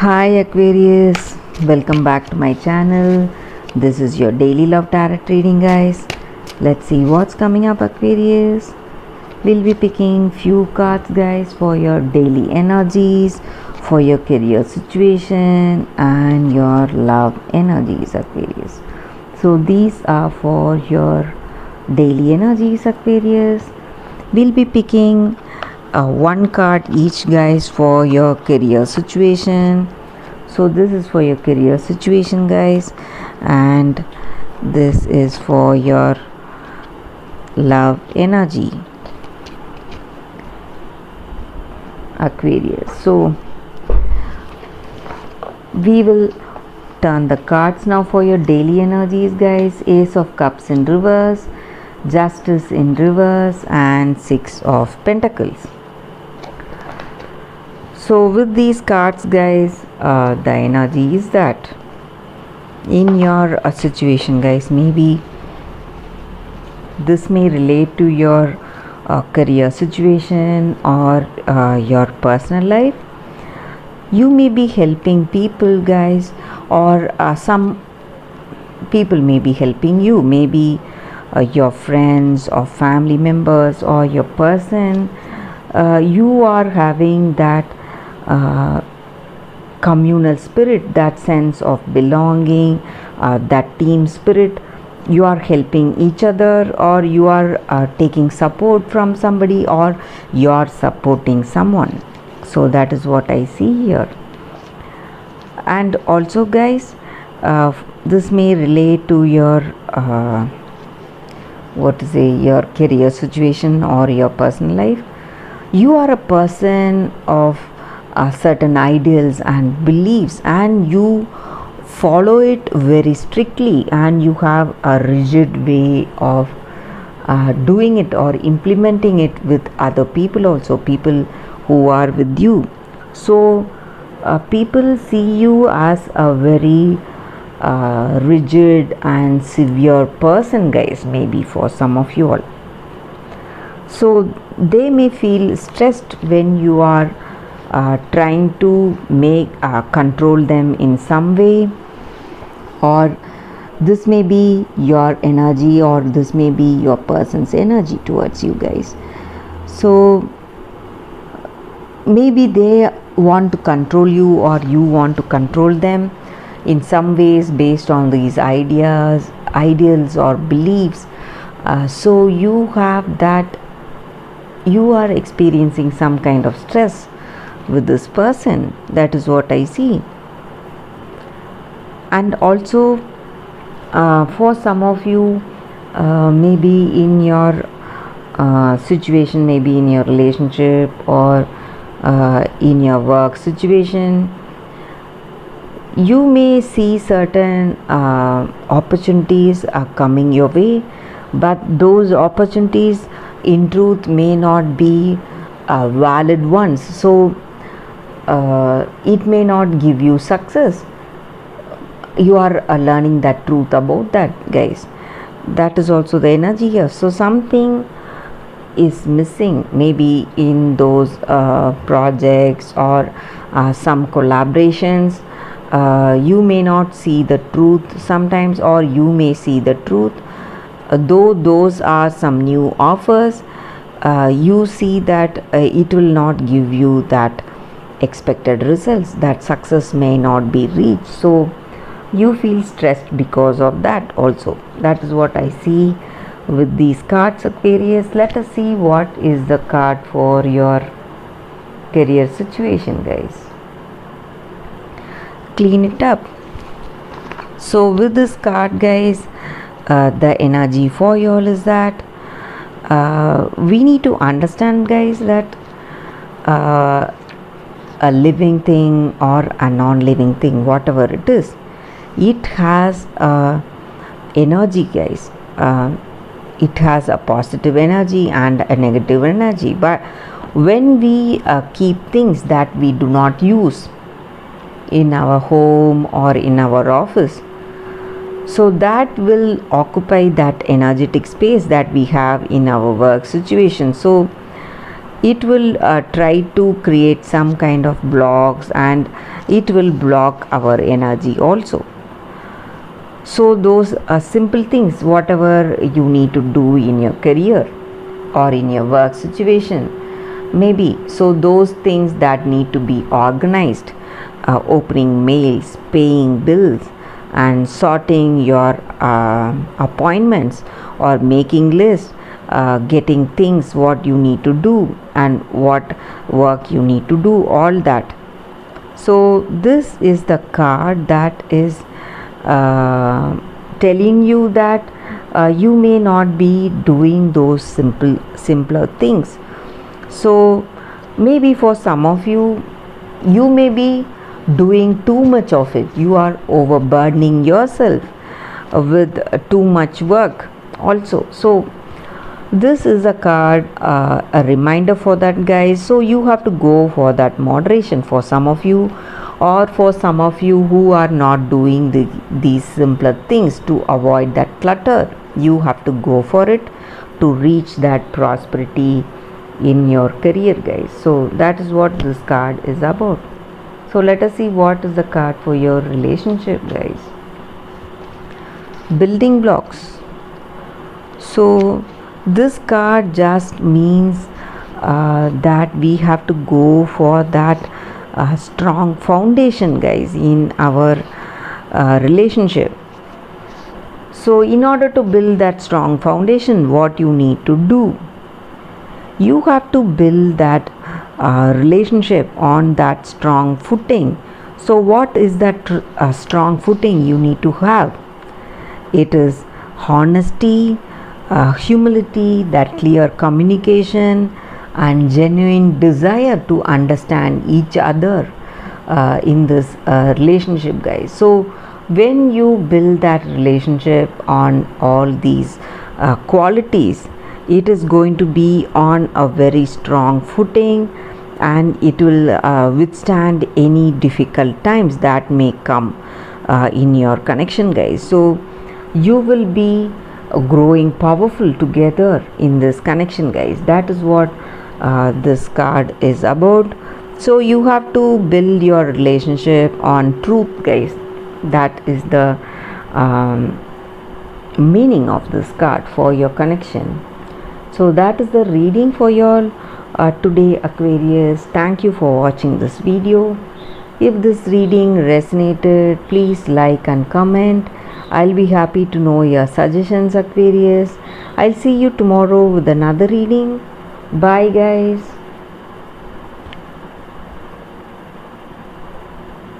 Hi Aquarius, welcome back to my channel. This is your daily love tarot reading, guys. Let's see what's coming up, Aquarius. We'll be picking few cards, guys, for your daily energies, for your career situation and your love energies, Aquarius. So these are for your daily energies, Aquarius. We'll be picking one card each, guys, for your career situation. So this is for your career situation, guys, and this is for your love energy, Aquarius. So we will turn the cards now for your daily energies, guys. Ace of Cups in reverse, Justice in reverse, and Six of Pentacles. So with these cards, guys, the energy is that in your situation, guys, maybe this may relate to your career situation or your personal life. You may be helping people, guys, or some people may be helping you, maybe your friends or family members or your person. You are having that communal spirit, that sense of belonging, that team spirit. You are helping each other, or you are taking support from somebody, or you are supporting someone. So that is what I see here. And also, guys, this may relate to your your career situation or your personal life. You are a person of certain ideals and beliefs, and you follow it very strictly, and you have a rigid way of doing it or implementing it with other people, also people who are with you. So people see you as a very rigid and severe person, guys, maybe for some of you all. So they may feel stressed when you are trying to make control them in some way, or this may be your energy, or this may be your person's energy towards you, guys. So maybe they want to control you, or you want to control them in some ways based on these ideals or beliefs. So you have that, you are experiencing some kind of stress with this person. That is what I see. And also for some of you, maybe in your situation, maybe in your relationship or in your work situation, you may see certain opportunities are coming your way, but those opportunities in truth may not be valid ones. So it may not give you success. You are learning that truth about that, guys. That is also the energy here. So something is missing, maybe in those projects or some collaborations. You may not see the truth sometimes, or you may see the truth. Though those are some new offers, you see that it will not give you that expected results, that success may not be reached. So you feel stressed because of that also. That is what I see with these cards, Aquarius. Let us see what is the card for your career situation, guys. Clean it up. So with this card, guys, the energy for you all is that we need to understand, guys, that a living thing or a non-living thing, whatever it is, it has energy, guys. It has a positive energy and a negative energy. But when we keep things that we do not use in our home or in our office, so that will occupy that energetic space that we have in our work situation. So it will try to create some kind of blocks, and it will block our energy also. So those are simple things, whatever you need to do in your career or in your work situation, maybe. So those things that need to be organized, opening mails, paying bills, and sorting your appointments, or making lists, getting things what you need to do and what work you need to do, all that. So this is the card that is telling you that you may not be doing those simpler things. So maybe for some of you, you may be doing too much of it. You are overburdening yourself with too much work also. So this is a card, a reminder for that, guys. So you have to go for that moderation for some of you, or for some of you who are not doing these simpler things to avoid that clutter. You have to go for it to reach that prosperity in your career, guys. So that is what this card is about. So let us see what is the card for your relationship, guys. Building blocks. So this card just means that we have to go for that strong foundation, guys, in our relationship. So in order to build that strong foundation, what you need to do, you have to build that relationship on that strong footing. So what is that strong footing you need to have? It is honesty, humility, that clear communication, and genuine desire to understand each other in this relationship, guys. So when you build that relationship on all these qualities, it is going to be on a very strong footing, and it will withstand any difficult times that may come in your connection, guys. So you will be growing powerful together in this connection, guys. That is what this card is about. So you have to build your relationship on truth, guys. That is the meaning of this card for your connection. So that is the reading for y'all today, Aquarius. Thank you for watching this video. If this reading resonated, please like and comment. I'll be happy to know your suggestions, Aquarius. I'll see you tomorrow with another reading. Bye, guys.